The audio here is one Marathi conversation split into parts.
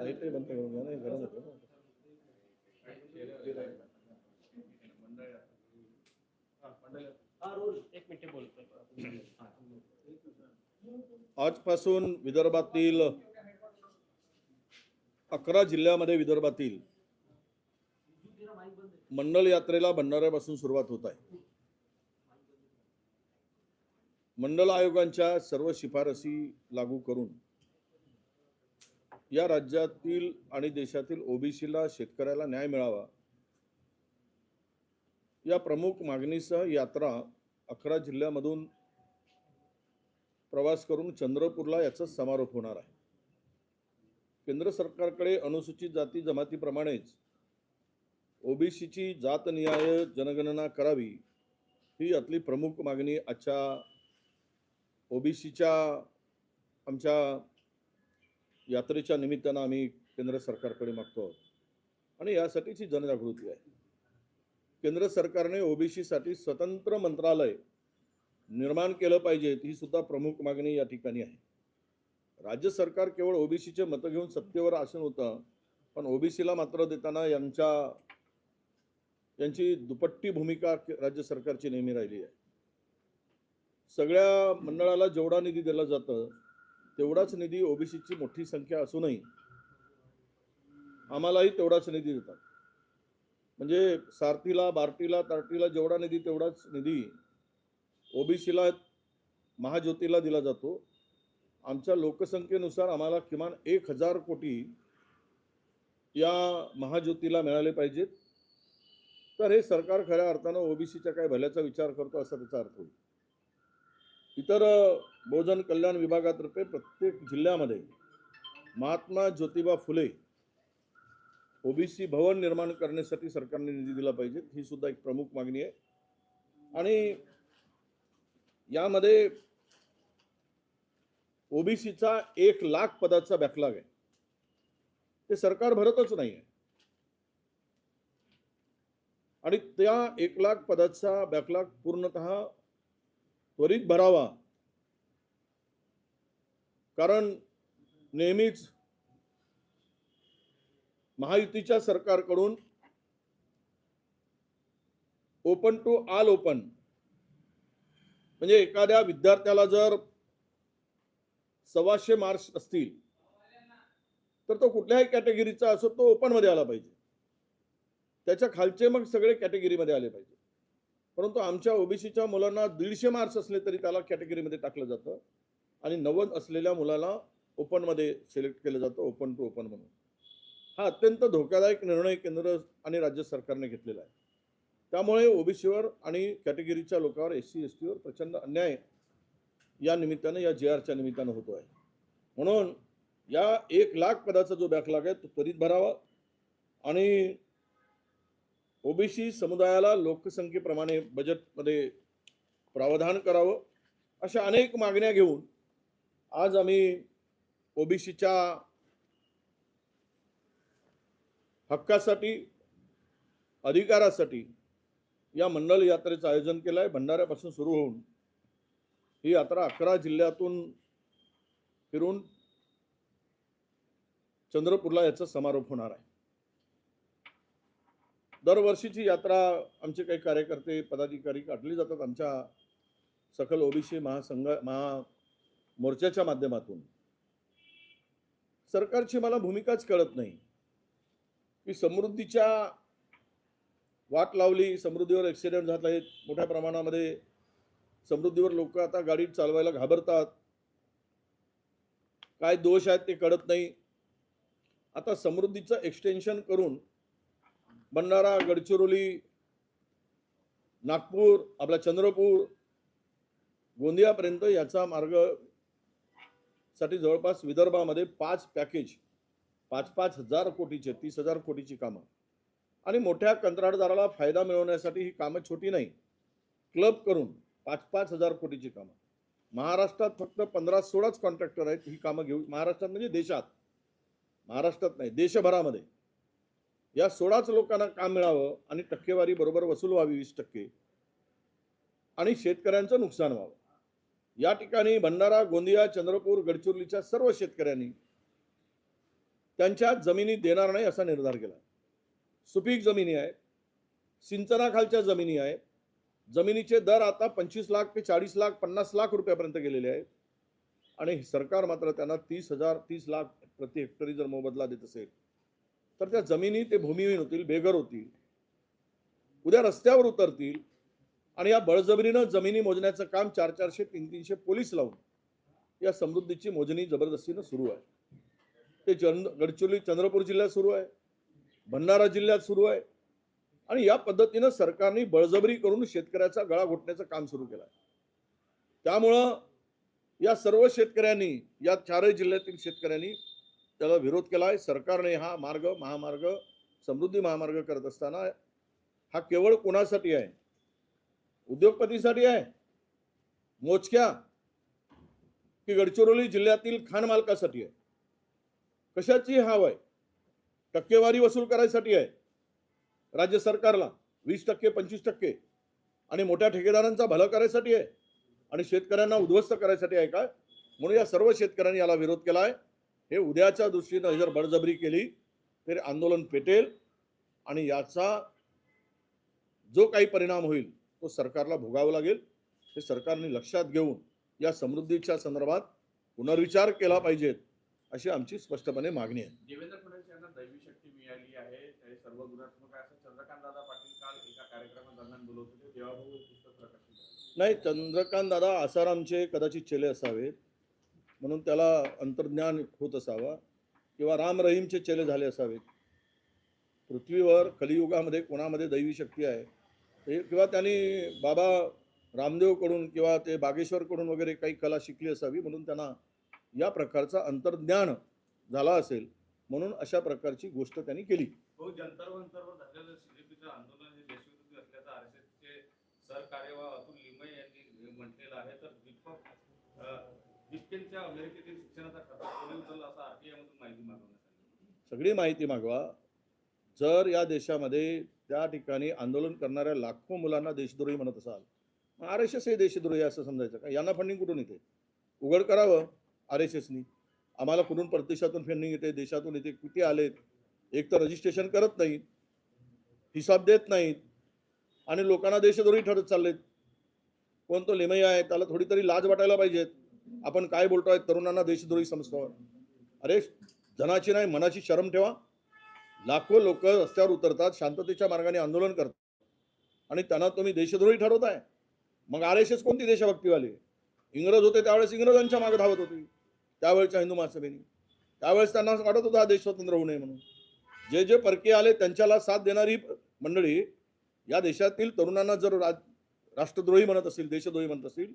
लाईट बंद करून घ्या ना, गरम होतं ना. आजपासून विदर्भातील 11 जिल्ह्यामध्ये विदर्भातील मंडल यात्रेला भंडाऱ्यापासून सुरुवात होत आहे. मंडल आयोगांच्या सर्व शिफारसी लागू करून या राज्यातील आणि देशातील ओबीसीला, शेतकऱ्याला न्याय मिळावा या प्रमुख मागणीसह यात्रा 11 जिल्ह्यामधून प्रवास करून चंद्रपूरला याचा समारोप होणार आहे. केंद्र सरकारकडे अनुसूचित जाती जमातीप्रमाणेच ओबीसीची जातनिहाय जनगणना करावी ही यातली प्रमुख मागणी आजच्या ओबीसीच्या आमच्या यात्रेच्या निमित्तानं आम्ही केंद्र सरकारकडे मागतो आहोत आणि यासाठीची जनजागृती आहे. केंद्र सरकारने ओबीसीसाठी स्वतंत्र मंत्रालय निर्माण केलं पाहिजे ही सुद्धा प्रमुख मागणी या ठिकाणी आहे. राज्य सरकार केवळ ओबीसीचे मतं घेऊन सत्तेवर आसन होतं, पण ओबीसीला मात्र देताना यांची दुपट्टी भूमिका राज्य सरकारची नेहमी राहिली आहे. सगळ्या मंडळाला जेवढा निधी दिला जातं तेवढाच निधी ओबीसीची मोठी संख्या असूनही आम्हालाही तेवढाच निधी देतात. म्हणजे सारथीला, बार्टीला, तार्टीला जेवढा निधी तेवढाच निधी ओबीसीला, महाज्योतीला दिला जातो. आमच्या लोकसंख्येनुसार आम्हाला किमान 1000 कोटी या महाज्योतीला मिळाले पाहिजेत. तर हे सरकार खऱ्या अर्थानं ओबीसीच्या काय भल्याचा विचार करतो असा त्याचा अर्थ होईल. इतर बहुजन कल्याण विभागातर्फे प्रत्येक जिल्ह्यामध्ये महात्मा ज्योतिबा फुले ओबीसी भवन निर्माण करण्यासाठी सरकारने निधी दिला पाहिजे ही सुद्धा एक प्रमुख मागणी आहे. आणि यामध्ये ओबीसीचा 1,00,000 पदाचा बॅकलॉग आहे, ते सरकार भरतच नाही आहे. आणि त्या 1,00,000 पदाचा बॅकलॉग पूर्णतः त्वरित भरावा, कारण नेहमीच महायुतीच्या सरकारकडून ओपन टू ऑल ओपन, म्हणजे एखाद्या विद्यार्थ्याला जर 1,200 मार्क्स असतील तर तो कुठल्याही कॅटेगरीचा असो तो ओपन मध्ये आला पाहिजे. त्याच्या खालचे मग सगळे कॅटेगरीमध्ये आले पाहिजे. परंतु आमच्या ओबीसीच्या मुलांना 150 मार्क्स असले तरी त्याला कॅटेगरीमध्ये टाकलं जातं आणि 90 असलेल्या मुलाला ओपन मध्ये सिलेक्ट केलं जातं, ओपन टू ओपन म्हणून. हा अत्यंत धोकादायक निर्णय केंद्र आणि राज्य सरकारने घेतलेला आहे. त्यामुळे ओबीसीवर आणि कॅटेगरीच्या लोकांवर, एससी एसटीवर प्रचंड अन्याय या निमित्तानं, या JRच्या निमित्तानं होतो आहे. म्हणून या 1,00,000 पदाचा जो बॅकलॉग आहे तो त्वरित भरावा आणि ओबीसी समुदायाला लोकसंख्येप्रमाणे बजेटमध्ये प्रावधान करावं, अशा अनेक मागण्या घेऊन आज आम्ही ओबीसीच्या हक्कासाठी, अधिकारासाठी या मंडल यात्रेचं आयोजन केलं आहे. भंडाऱ्यापासून सुरू होऊन ही यात्रा 11 जिल्ह्यातून फिरून चंद्रपूरला याचा समारोप होणार आहे. दरवर्षीची यात्रा आमचे काही कार्यकर्ते, पदाधिकारी काढले जातात आमच्या सकल ओबीसी मोर्चाच्या माध्यमातून. सरकारची मला भूमिकाच कळत नाही की समृद्धीच्या वाट लावली, समृद्धीवर ॲक्सिडेंट झाला आहे मोठ्या प्रमाणामध्ये, समृद्धीवर लोक आता गाडी चालवायला घाबरतात, काय दोष आहेत ते कळत नाही. आता समृद्धीचं एक्सटेन्शन करून भंडारा, गडचिरोली, नागपूर, आपला चंद्रपूर, गोंदियापर्यंत याचा मार्ग साठी जवळपास विदर्भामध्ये 5 पॅकेज 5-5 हजार कोटीचे, 30,000 कोटीची कामं आणि मोठ्या कंत्राटदाराला फायदा मिळवण्यासाठी ही कामं छोटी नाही, क्लब करून 5-5 हजार कोटीची कामं. महाराष्ट्रात फक्त 15-16च कॉन्ट्रॅक्टर आहेत ही कामं घेऊ. महाराष्ट्रात म्हणजे देशात, महाराष्ट्रात नाही देशभरामध्ये या 16च लोकांना काम मिळावं आणि टक्केवारी बरोबर वसूल व्हावी 20% आणि शेतकऱ्यांचं नुकसान व्हावं. या ठिकाणी भंडारा, गोंदिया, चंद्रपूर, गडचिरोलीच्या सर्व शेतकऱ्यांनी त्यांच्या जमिनी देणार नाही असा निर्धार केला. सुपीक जमिनी आहेत, सिंचनाखालच्या जमिनी आहेत. जमिनीचे दर आता 25 लाख ते 40 लाख 50 लाख रुपयापर्यंत गेलेले आहेत आणि सरकार मात्र त्यांना 30 लाख प्रति हेक्टरी जर मोबदला देत असेल तर त्या जमिनी ते भूमिहीन होतील, बेघर होतील, उद्या रस्त्यावर उतरतील आणि या बळजबरीनं जमिनी मोजण्याचं काम 400 300 पोलीस लावून या समृद्धीची मोजणी जबरदस्तीनं सुरू आहे. ते गडचिरोली चंद्रपूर जिल्ह्यात सुरू आहे, भंडारा जिल्ह्यात सुरू आहे आणि या पद्धतीनं सरकारने बळजबरी करून शेतकऱ्याचा गळा घोटण्याचं काम सुरू केलं आहे. त्यामुळं या सर्व शेतकऱ्यांनी, या चारही जिल्ह्यातील शेतकऱ्यांनी त्याला विरोध केला आहे. सरकारने हा महामार्ग समृद्धी महामार्ग करत असताना हा केवळ कोणासाठी आहे? उद्योगपतीसाठी आहे मोजक्या की गडचिरोली जिल्ह्यातील खाण मालकासाठी आहे? कशाची हाव आहे? टक्केवारी वसूल करायसाठी आहे राज्य सरकारला 20% 25% आणि मोठ्या ठेकेदारांचा भलं करायसाठी आहे आणि शेतकऱ्यांना उद्ध्वस्त करायसाठी आहे का? म्हणून या सर्व शेतकऱ्यांनी याला विरोध केला आहे. हे उद्याच्या दृष्टीनं जर बळजबरी केली तर आंदोलन पेटेल आणि याचा जो काही परिणाम होईल तो सरकारला भोगावा लागेल. हे सरकारने लक्षात घेऊन या समृद्धीच्या संदर्भात पुनर्विचार केला पाहिजे अशी आमची स्पष्टपणे मागणी आहे. देवेंद्र फडणवीस यांना दैवी शक्ती मिळाली आहे, ते सर्व गुणात्मक आहे असं चंद्रकांत दादा पाटील काल एका कार्यक्रमादरम्यान बोलत होते. देवाभाऊ पुस्तक प्रकाशित नाही, चंद्रकांत दादा आसारामचे कदाचित चेले असावेत म्हणून त्याला अंतर्ज्ञान होत असावा किंवा राम रहीमचे चेले झाले असावेत. पृथ्वीवर कलियुगामध्ये कोणामध्ये दैवी शक्ती आहे किंवा त्यांनी बाबा रामदेवकडून किंवा ते बागेश्वरकडून वगैरे काही कला शिकली असावी म्हणून त्यांना या प्रकारचा अंतर्ज्ञान झाला असेल म्हणून अशा प्रकारची गोष्ट त्यांनी केली. जंतर मंतरवर झालेलं सीजेपीचं आंदोलन हे देशविरोधी असल्याचं आरएसएसचे सरकार्यवाह अतुल लिमये यांनी म्हटलेलं आहे. तर दीपकेंच्या अमेरिकेतील शिक्षणाचा खर्च कोणी उचलला असं आरटीआय मधून माहिती मागवण्यात आली. सगळी माहिती मागवा. जर या देशामध्ये त्या ठिकाणी आंदोलन करणाऱ्या लाखो मुलांना देशद्रोही म्हणत असाल RSS हे देशद्रोही असं समजायचं का? यांना फंडिंग कुठून येते? उघड करावं RSSनी. आम्हाला कुठून परदेशातून फंडिंग येते, देशातून येते, किती आलेत? एक तर रजिस्ट्रेशन करत नाहीत, हिसाब देत नाहीत आणि लोकांना देशद्रोही ठरत चाललेत. कोण तो लिमये आहे त्याला थोडी तरी लाज वाटायला पाहिजेत. आपण काय बोलतोय? तरुणांना देशद्रोही समजतो. अरे जनाची नाही मनाची शरम ठेवा. लाखो लोक रस्त्यावर उतरतात, शांततेच्या मार्गाने आंदोलन करतात आणि त्यांना तुम्ही देशद्रोही ठरवताय. मग RSS कोणती देशभक्तीवाली? इंग्रज होते त्यावेळेस इंग्रजांच्या मागे धावत होती त्यावेळेच्या हिंदू महासभेने. त्यावेळेस त्यांना वाटत होता हा देश स्वतंत्र होऊ नये म्हणून. जे जे परकीय आले त्यांच्याला साथ देणारी मंडळी या देशातील तरुणांना जर राष्ट्रद्रोही म्हणत असेल, देशद्रोही म्हणत असेल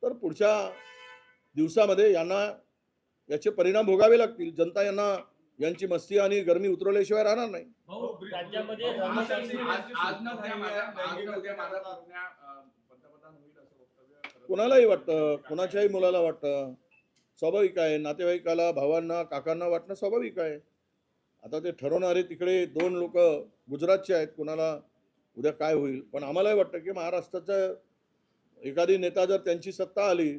तर पुढच्या दिवसामध्ये यांना याचे परिणाम भोगावे लागतील. जनता यांना यांची मस्ती आणि गरमी उतरवल्याशिवाय राहणार नाही. राज्यामध्ये कोणालाही वाटतं, कोणाच्याही मुलाला वाटतं, स्वाभाविक आहे. नातेवाईकाला, भावांना, काकांना वाटणं स्वाभाविक आहे. आता ते ठरवणारे तिकडे 2 लोक गुजरातचे आहेत, कोणाला उद्या काय होईल. पण आम्हालाही वाटतं की महाराष्ट्राचा एखादी नेता जर त्यांची सत्ता आली,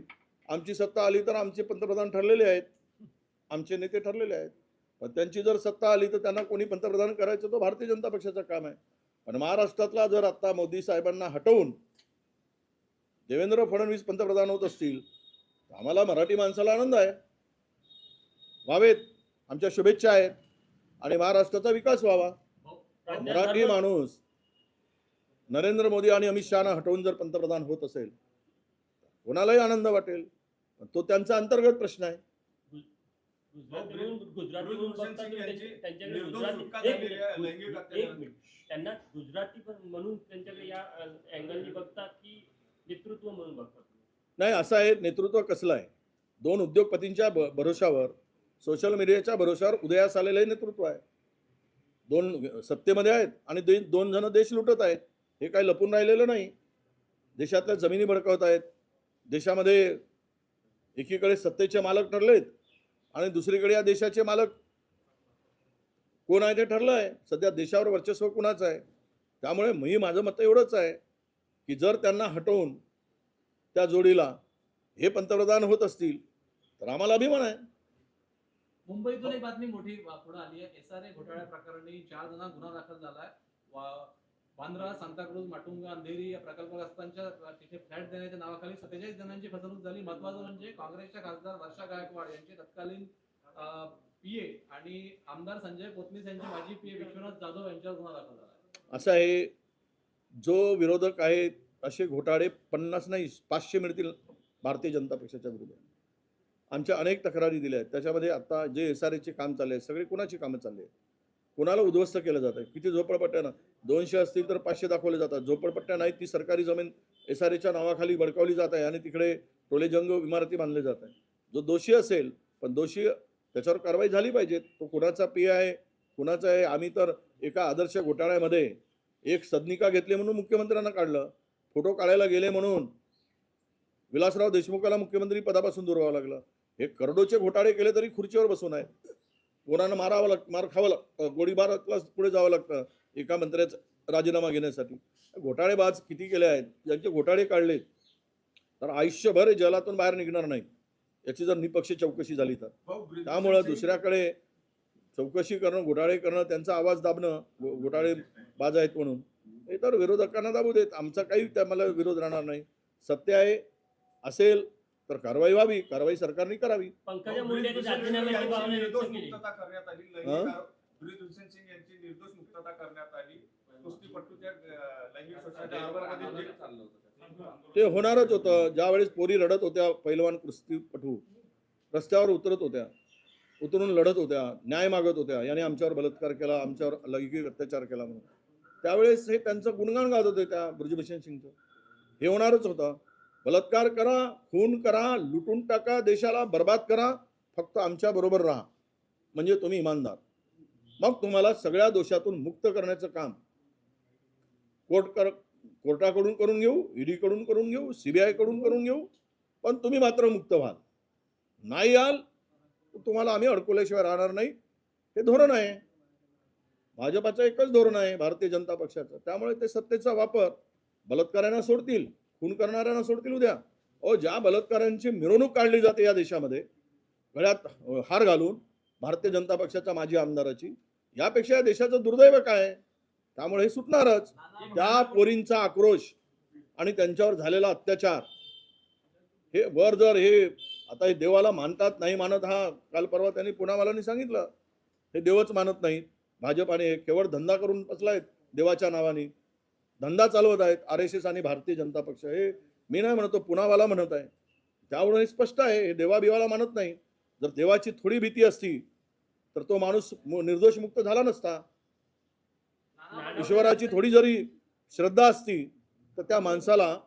आमची सत्ता आली तर आमचे पंतप्रधान ठरलेले आहेत, आमचे नेते ठरलेले आहेत. पण त्यांची जर सत्ता आली तर त्यांना कोणी पंतप्रधान करायचं तो भारतीय जनता पक्षाचं काम आहे. पण महाराष्ट्रातला जर आता मोदी साहेबांना हटवून देवेंद्र फडणवीस पंतप्रधान होत असतील तर आम्हाला मराठी माणसाला आनंद आहे. व्हावेत, आमच्या शुभेच्छा आहेत आणि महाराष्ट्राचा विकास व्हावा. मराठी माणूस नरेंद्र मोदी आणि अमित शहाना हटवून जर पंतप्रधान होत असेल कोणालाही आनंद वाटेल. तो त्यांचा अंतर्गत प्रश्न आहे. त्यांना गुजराती म्हणून त्यांच्याकडे या अँगलनी बघतात की नेतृत्व म्हणून बघतात? नाही, असं आहे. नेतृत्व कसलं आहे? 2 उद्योगपतींच्या भरोशावर, सोशल मीडियाच्या भरोशावर उदयास आलेलं हे नेतृत्व आहे. 2 सत्तेमध्ये आहेत आणि 2 जण देश लुटत आहेत. हे काही लपून राहिलेलं नाही. देशातल्या जमिनी भडकवत आहेत. देशामध्ये एकीकडे सत्तेचे मालक ठरलेत आणि दुसरीकडे या देशाचे मालक कोण आहे ते ठरलं आहे. सध्या देशावर वर्चस्व कुणाचं आहे? त्यामुळे माझं मत एवढंच आहे की जर त्यांना हटवून त्या जोडीला हे पंतप्रधान होत असतील तर आम्हाला अभिमान आहे. मुंबईतून एक बातमी मोठी पुढे आली आहे. SRA घोटाळ्या प्रकरणी 4 जणांना गुन्हा दाखल झालाय. वांद्रा, सांताक्रूज, माटुंगा, अंधेरी या प्रकल्पग्रस्तांच्या तिथे फ्लॅट देण्याच्या नावाखाली 47 जणांची फसवणूक झाली. महत्त्वाचं म्हणजे काँग्रेसच्या खासदार वर्षा गायकवाड यांचे तत्कालीन PA आणि आमदार संजय कोतनीस यांचे माजी PA विश्वनाथ जाधव यांच्यावर गुन्हा दाखल झाला. असं आहे, जो विरोधक आहेत असे घोटाळे 50 नाही 500 मिळतील भारतीय जनता पक्षाच्या विरोधात. आमच्या अनेक तक्रारी दिल्या आहेत. त्याच्यामध्ये आता जे SRAचे काम चालले आहे सगळे कोणाची कामं चालली आहेत, कोणाला उद्ध्वस्त केलं जात आहे. किती झोपडपट्ट्या 200 असतील तर 500 दाखवले जातात. झोपडपट्ट्या नाही ती सरकारी जमीन SRAच्या नावाखाली बळकावली जात आहे आणि तिकडे टोलेजंग इमारती बांधले जात आहे. जो दोषी असेल, पण दोषी त्याच्यावर कारवाई झाली पाहिजे. तो कुणाचा PA आहे, कुणाचा आहे. आम्ही तर एका आदर्श घोटाळ्यामध्ये एक सदनिका घेतली म्हणून मुख्यमंत्र्यांना काढलं, फोटो काढायला गेले म्हणून विलासराव देशमुखाला मुख्यमंत्री पदापासून दूर व्हावं लागलं. हे करोडोचे घोटाळे केले तरी खुर्चीवर बसून आहेत. कोणाला मार खावं लागतं, गोळीबारातला पुढे जावं लागतं एका मंत्र्याचा राजीनामा घेण्यासाठी. घोटाळेबाज किती केले आहेत, ज्यांचे घोटाळे काढले तर आयुष्यभर जलातून बाहेर निघणार नाही याची जर निपक्ष चौकशी झाली तर. त्यामुळं दुसऱ्याकडे चौकशी करणं, घोटाळे करणं, त्यांचा आवाज दाबणं, घोटाळे बाज आहेत म्हणून, हे तर विरोधकांना दाबू देत. आमचा काही त्याला विरोध राहणार नाही. सत्य आहे असेल तर कारवाई व्हावी, कारवाई सरकारने करावी. पंकजा मुंडेंनी राजीनाम्याची भावना व्यक्त केली. मुक्तता करण्यात आली. हं? गुरु दुलशन सिंग यांची निर्दोष मुक्तता करण्यात आली. कुस्तीपट्टू त्या लैंगिक शोषणाच्या आरोपामध्ये जे चाललं होतं ते होणारच होतं. ज्यावेळेस पोरी रडत होत्या, पैलवान कुस्तीपटू रस्त्यावर उतरत होत्या, उतरून लढत होत्या, न्याय मागत होत्या, याने आमच्यावर बलात्कार केला, आमच्यावर लैंगिक अत्याचार केला म्हणून, त्यावेळेस हे त्यांचं गुणगान गात होते त्या ब्रजभूषण सिंगचं. हे होणारच होतं. बलात्कार करा, खून करा, लुटून टाका, देशाला बर्बाद करा, फक्त आमच्या बरोबर राहा, म्हणजे तुम्ही इमानदार. मग तुम्हाला सगळ्या दोषातून मुक्त करण्याचं काम कोर्टाकडून करून घेऊ, ED कडून करून घेऊ, CBI कडून करून घेऊ, पण तुम्ही मात्र मुक्त व्हाल. नाही याल तुम्हाला आम्ही अडकवल्याशिवाय राहणार नाही. हे धोरण आहे. भाजपाचं एकच धोरण आहे, भारतीय जनता पक्षाचं. त्यामुळे ते सत्तेचा वापर बलात्कारांना सोडतील, खून करणाऱ्यांना सोडतील उद्या. ज्या बलात्कारांची मिरवणूक काढली जाते या देशामध्ये गळ्यात हार घालून भारतीय जनता पक्षाच्या माजी आमदाराची, यापेक्षा या देशाचं दुर्दैव काय? त्यामुळे हे सुटणारच. त्या पोरींचा आक्रोश आणि त्यांच्यावर झालेला अत्याचार, हे वर जर हे आता हे देवाला मानतात नाही मानत, हा काल परवा त्यांनी पुण्यावाल्यांनी सांगितलं, हे देवच मानत नाहीत. भाजपाने केवळ धंदा करून बसलायत, देवाच्या नावाने धंदा चालवत आहेत RSS आणि भारतीय जनता पक्ष. हे मी नाही म्हणतो, पुनावाला म्हणत आहे. त्यामुळे हे स्पष्ट आहे, हे देवाबिवाला मानत नाही. जर देवाची थोडी भीती असती तर तो माणूस निर्दोष मुक्त झाला नसता. ईश्वराची थोडी जरी श्रद्धा असती तर त्या माणसाला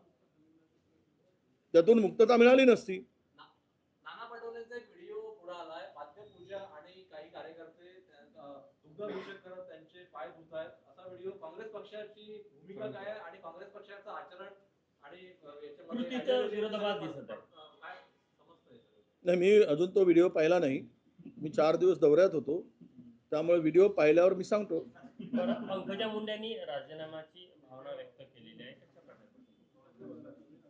त्यातून मुक्तता मिळाली नसती. नाना पटोलेंचा एक व्हिडिओ पुढे आलाय. पाद्यपूजा आणि काही कार्यकर्ते दुग्धाभिषेक करत त्यांचे पाय धुत आहेत, असा व्हिडिओ. काँग्रेस पक्षाची भूमिका काय आहे आणि काँग्रेस पक्षाचं आचरण आणि कृतीचा विरोधाभास दिसत आहे. काय समजतंय? नाही, मी अजून तो व्हिडिओ पाहिला नाही. मी 4 दिवस दौऱ्यात होतो, त्यामुळे व्हिडिओ पाहिल्यावर मी सांगतो. पंकजा मुंडेंनी राजीनाम्याची भावना व्यक्त केलेली आहे. कशा प्रकारे?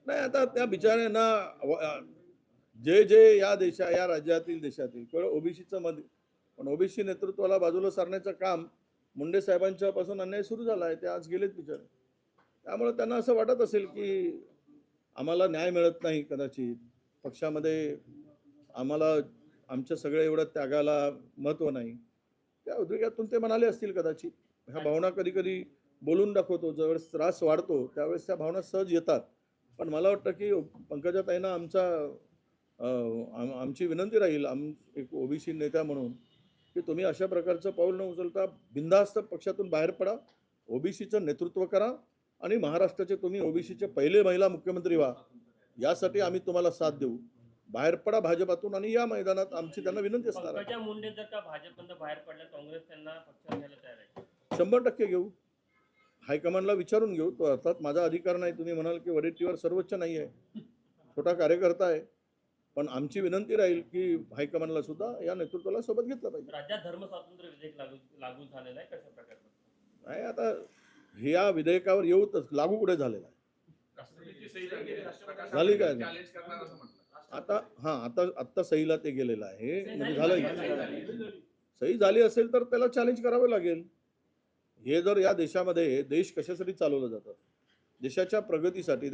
नाही, आता त्या बिचाऱ्यांना जे या राज्यातील देशातील केवळ ओबीसीचं मत, पण ओबीसी नेतृत्वाला बाजूला सारण्याचं काम मुंडे साहेबांच्या पासून अन्याय सुरू झाला आहे. ते आज गेलेत बिचारे. त्यामुळे त्यांना असं वाटत असेल की आम्हाला न्याय मिळत नाही, कदाचित पक्षामध्ये आम्हाला आमच्या सगळ्या एवढ्या त्यागाला महत्त्व नाही, त्या उद्वेगातून ते म्हणाले असतील कदाचित. ह्या भावना कधी कधी बोलून दाखवतो, ज्यावेळेस त्रास वाढतो त्यावेळेस त्या भावना सहज येतात. पण मला वाटतं की पंकजाताईंना आमची विनंती राहील, एक ओबीसी नेत्या म्हणून, की तुम्ही अशा प्रकारचं पाऊल न उचलता बिनधास्त पक्षातून बाहेर पडा, ओबीसीचं नेतृत्व करा आणि महाराष्ट्राचे तुम्ही ओबीसीचे पहिले महिला मुख्यमंत्री व्हा, यासाठी आम्ही तुम्हाला साथ देऊ. बाहेर पडा भाजपातून आणि या मैदानात आमची त्यांना विनंती असणार आहे. पंकजा मुंडे जर का भाजपमधून बाहेर पडल्या, काँग्रेस त्यांना पक्षात घ्यायला तयार आहे? 100% घेऊ. हायकमांडला विचारून घेऊ. तो अर्थात माझा अधिकार नाही. तुम्ही म्हणाल की वडेट्टीवार सर्वोच्च नाही आहे, छोटा कार्यकर्ता आहे, पण आमची विनंती राहील की हायकमांडला सुद्धा या नेतृत्वाला सोबत घेतलं पाहिजे. राज्यात धर्मस्वातंत्र्य विधेयक लागू झालेलं आहे, कशा प्रकारे? नाही, आता हे या विधेयकावर येऊ तर लागू कुठे झालेला आहे? राष्ट्रपतीची सही झाली आहे. झाली काय? चॅलेंज करणार असं म्हटलं. आता सहीला ते गेलेलं आहे. म्हणजे झाली. झालं सही झाली असेल तर त्याला चॅलेंज करावं लागेल. हे जर या देशामध्ये देश कशासाठी चालवलं जातं? देशाच्या प्रगतीसाठी,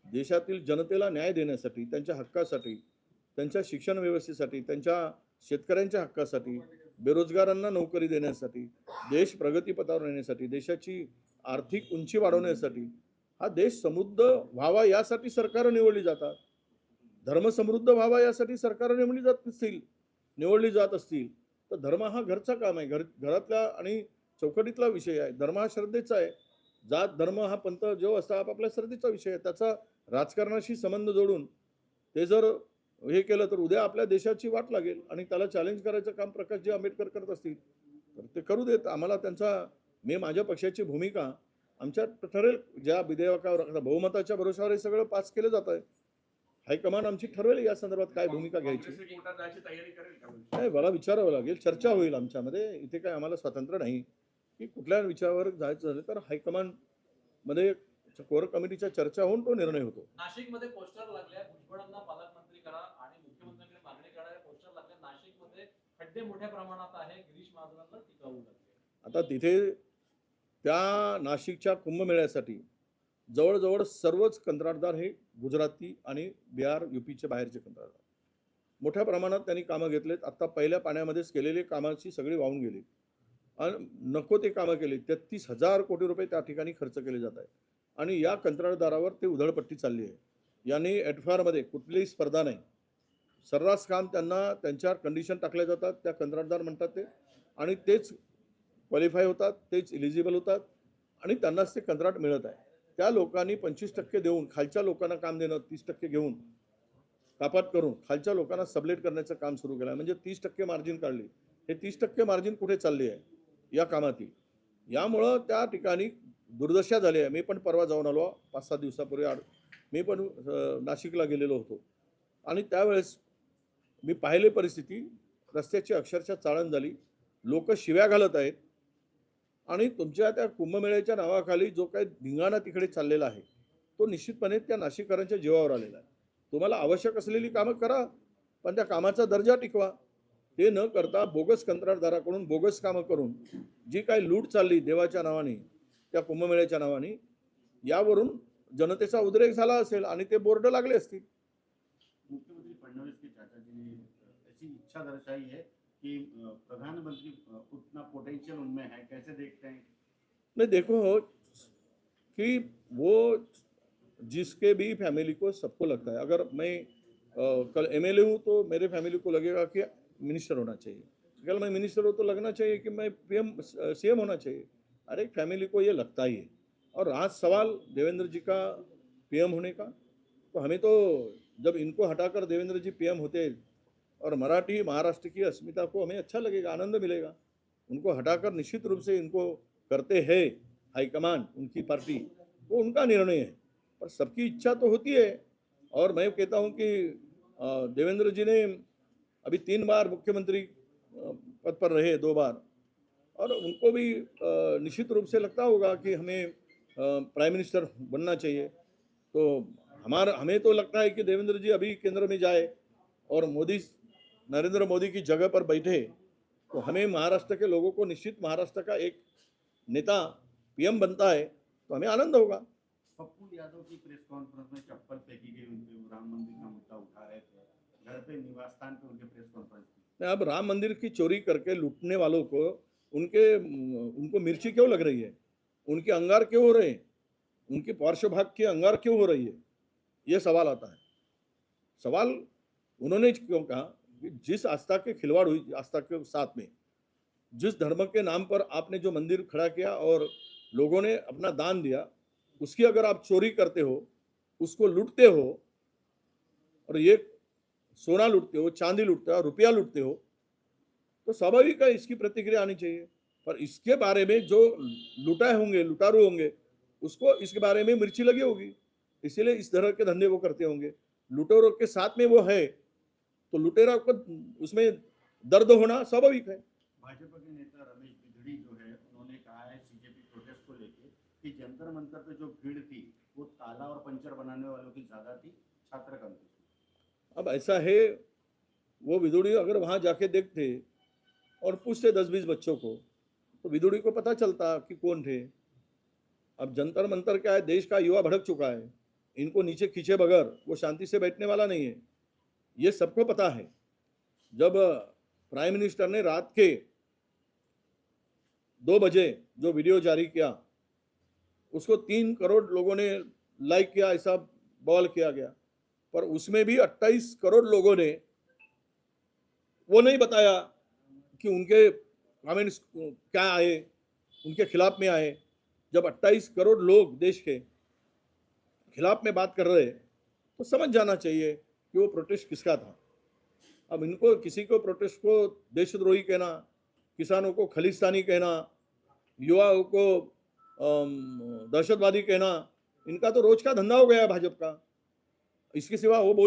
देशातील जनतेला न्याय देण्यासाठी, त्यांच्या हक्कासाठी, त्यांच्या शिक्षण व्यवस्थेसाठी, त्यांच्या शेतकऱ्यांच्या हक्कासाठी, बेरोजगारांना नोकरी देण्यासाठी, देश प्रगतीपथावर नेण्यासाठी, देशाची आर्थिक उंची वाढवण्यासाठी, हा देश समृद्ध व्हावा यासाठी सरकारं निवडली जातात. धर्म समृद्ध व्हावा यासाठी सरकारं निवडली जात असतील तर धर्म हा घरचा काम आहे. घरातला आणि चौकटीतला विषय आहे. धर्म हा श्रद्धेचा आहे. जात धर्म हा पंथ जो असता आपापल्या श्रद्धेचा विषय आहे. त्याचा राजकारणाशी संबंध जोडून ते जर हे केलं तर उद्या आपल्या देशाची वाट लागेल आणि त्याला चॅलेंज करायचं काम प्रकाशजी आंबेडकर करत असतील तर ते करू देत. आम्हाला माझ्या पक्षाची भूमिका आमच्यात ठरेल. ज्या विधेयकावर आता बहुमताच्या भरोशावर हे सगळं पास केलं जात आहे. हायकमांड आमची ठरवेल या संदर्भात काय भूमिका घ्यायची. काँग्रेस कोर्टात जायची तयारी करेल का नाही, मला विचारावं लागेल. चर्चा होईल आमच्यामध्ये. इथे काय आम्हाला स्वातंत्र्य नाही की कुठल्या विचारावर जायचं झालं तर हायकमांड मध्ये कोर कमिटीच्या चर्चा होऊन तो निर्णय होतो. नाशिकमध्ये पोस्टर लागले, भुजबळांना पालकमंत्री करा आणि मुख्यमंत्र्यांकडे मागणी करा, पोस्टर लागले. नाशिकमध्ये खड्डे मोठ्या प्रमाणात आहे. गिरीश महाजनांना टीका होऊ लागली. आता तिथे त्या नाशिकच्या कुंभमेळ्यासाठी जवळजवळ सर्वच कंत्राटदार हे गुजराती आणि बिहार UPचे बाहेरचे कंत्राटदार मोठ्या प्रमाणात त्यांनी कामं घेतलेत. आता पहिल्या पाण्यामध्येच केलेले कामाची सगळी वाहून गेली आणि नको ते कामं केली. 33,000 कोटी रुपये त्या ठिकाणी खर्च केले जात आहे आणि या कंत्राटदारावर ते उधळपट्टी चालली आहे. यांनी एटफारमध्ये कुठलीही स्पर्धा नाही. सर्रास काम त्यांना त्यांच्यावर कंडिशन टाकल्या जातात. त्या कंत्राटदार म्हणतात ते आणि तेच क्वालिफाय होतात, तेच इलिजिबल होतात आणि त्यांनाच ते कंत्राट मिळत आहे. त्या लोकांनी 25% देऊन खालच्या लोकांना काम देणं 30% घेऊन कपात करून खालच्या लोकांना सबलेट करण्याचं काम सुरू केलं आहे. म्हणजे 30% मार्जिन काढली. हे 30% मार्जिन कुठे चालली आहे या कामातील. यामुळं त्या ठिकाणी दुर्दशा झाली आहे. मी पण परवा जाऊन आलो 5-7 दिवसापूर्वी. मी पण नाशिकला गेलेलो होतो आणि त्यावेळेस मी पाहिले परिस्थिती. रस्त्याची अक्षरशः चाळण झाली. लोक शिव्या घालत आहेत आणि तुमच्या त्या कुंभमेळ्याच्या नावाखाली जो काही धिंगाणा तिकडे चाललेला आहे तो निश्चितपणे त्या नाशिककरांच्या जीवावर आलेला आहे. तुम्हाला आवश्यक असलेली कामं करा पण त्या कामाचा दर्जा टिकवा. ते न करता बोगस कंत्राटदाराकडून बोगस कामं करून जी काही लूट चालली देवाच्या नावाने त्या कुंभमेळ्याच्या नावाने यावरून जनतेचा उद्रेक झाला असेल आणि ते बोर्ड लागले असतील. मुख्यमंत्री फडणवीस के चाचा जी ने ऐसी इच्छा दर्शाई है कि प्रधानमंत्री उतना पोटेंशियल उनमें है, कैसे देखते हैं? नहीं देखो कि वो जिसके भी फैमिली को सबको लगता है. अगर मैं कल MLA हूँ तो मेरे फैमिली को लगेगा कि मिनिस्टर होना चाहिए. कल मैं मिनिस्टर हूँ तो लगना चाहिए कि मैं CM होना चाहिए. हर एक फैमिली को ये लगता ही है. और रहा सवाल देवेंद्र जी का PM होने का, तो हमें तो जब इनको हटाकर देवेंद्र जी PM होते और मराठी महाराष्ट्र की अस्मिता को हमें अच्छा लगेगा, आनंद मिलेगा. उनको हटाकर निश्चित रूप से इनको करते हैं हाईकमान उनकी पार्टी, वो उनका निर्णय है. पर सबकी इच्छा तो होती है. और मैं कहता हूँ कि देवेंद्र जी ने अभी 3 बार मुख्यमंत्री पद पर रहे, 2 बार, और उनको भी निश्चित रूप से लगता होगा कि हमें प्राइम मिनिस्टर बनना चाहिए. तो हमें तो लगता है कि देवेंद्र जी अभी केंद्र में जाए और नरेंद्र मोदी की जगह पर बैठे तो हमें महाराष्ट्र के लोगों को निश्चित महाराष्ट्र का एक नेता PM बनता है तो हमें आनंद होगा. पप्पू यादव की प्रेस कॉन्फ्रेंस में चप्पल फेंकी गई उनके, राम मंदिर का मुद्दा उठा रहे थे, घर पे निवास स्थान पे उनके प्रेस कॉन्फ्रेंस की. अब राम मंदिर की चोरी करके लूटने वालों को उनको मिर्ची क्यों लग रही है, उनके अंगार क्यों हो रहे हैं, उनकी पार्श्वभाग की अंगार क्यों हो रही है, ये सवाल आता है. सवाल उन्होंने क्यों कहा कि जिस आस्था के खिलवाड़ हुई, आस्था के साथ में जिस धर्म के नाम पर आपने जो मंदिर खड़ा किया और लोगों ने अपना दान दिया, उसकी अगर आप चोरी करते हो, उसको लूटते हो और ये सोना लूटते हो, चांदी लूटते हो, रुपया लूटते हो, तो स्वाभाविक है इसकी प्रतिक्रिया आनी चाहिए. पर इसके बारे में जो लुटाए होंगे, लुटारू होंगे, उसको इसके बारे में मिर्ची लगी होगी, इसीलिए इस तरह के धंधे वो करते होंगे. लुटेरों के साथ में वो है तो लुटेरा को उसमें दर्द होना स्वाभाविक है. भाजपा के नेता रमेश बिधड़ी जो है उन्होंने कहा है CJP प्रोटेस्ट को लेके कि जंतर मंतर पे जो भीड़ थी वो ताला और पंचर बनाने वालों की ज्यादा थी, छात्र कम थी. अब ऐसा है, वो विदुड़ी अगर वहाँ जाके देखते और पूछते 10-20 बच्चों को, तो विदुड़ी को पता चलता कि कौन थे। अब जंतर मंतर क्या है, देश का युवा भड़क चुका है, इनको नीचे खींचे बगैर वो शांति से बैठने वाला नहीं है, ये सबको पता है। जब प्राइम मिनिस्टर ने रात के 2 बजे जो वीडियो जारी किया, उसको 3 करोड़ लोगों ने लाइक किया, ऐसा बवाल किया गया, पर उसमें भी 28 करोड़ लोगों ने वो नहीं बताया कि उनके कमेंट्स क्या आए, उनके खिलाफ में आए। जब 28 करोड़ लोग देश के खिलाफ में बात कर रहे तो समझ जाना चाहिए कि वो प्रोटेस्ट किसका था। अब इनको किसी को प्रोटेस्ट को देशद्रोही कहना, किसानों को खलिस्तानी कहना, युवाओं को दहशतवादी कहना, इनका तो रोज का धंधा हो गया है भाजपा का। इसके सिवा वो बोली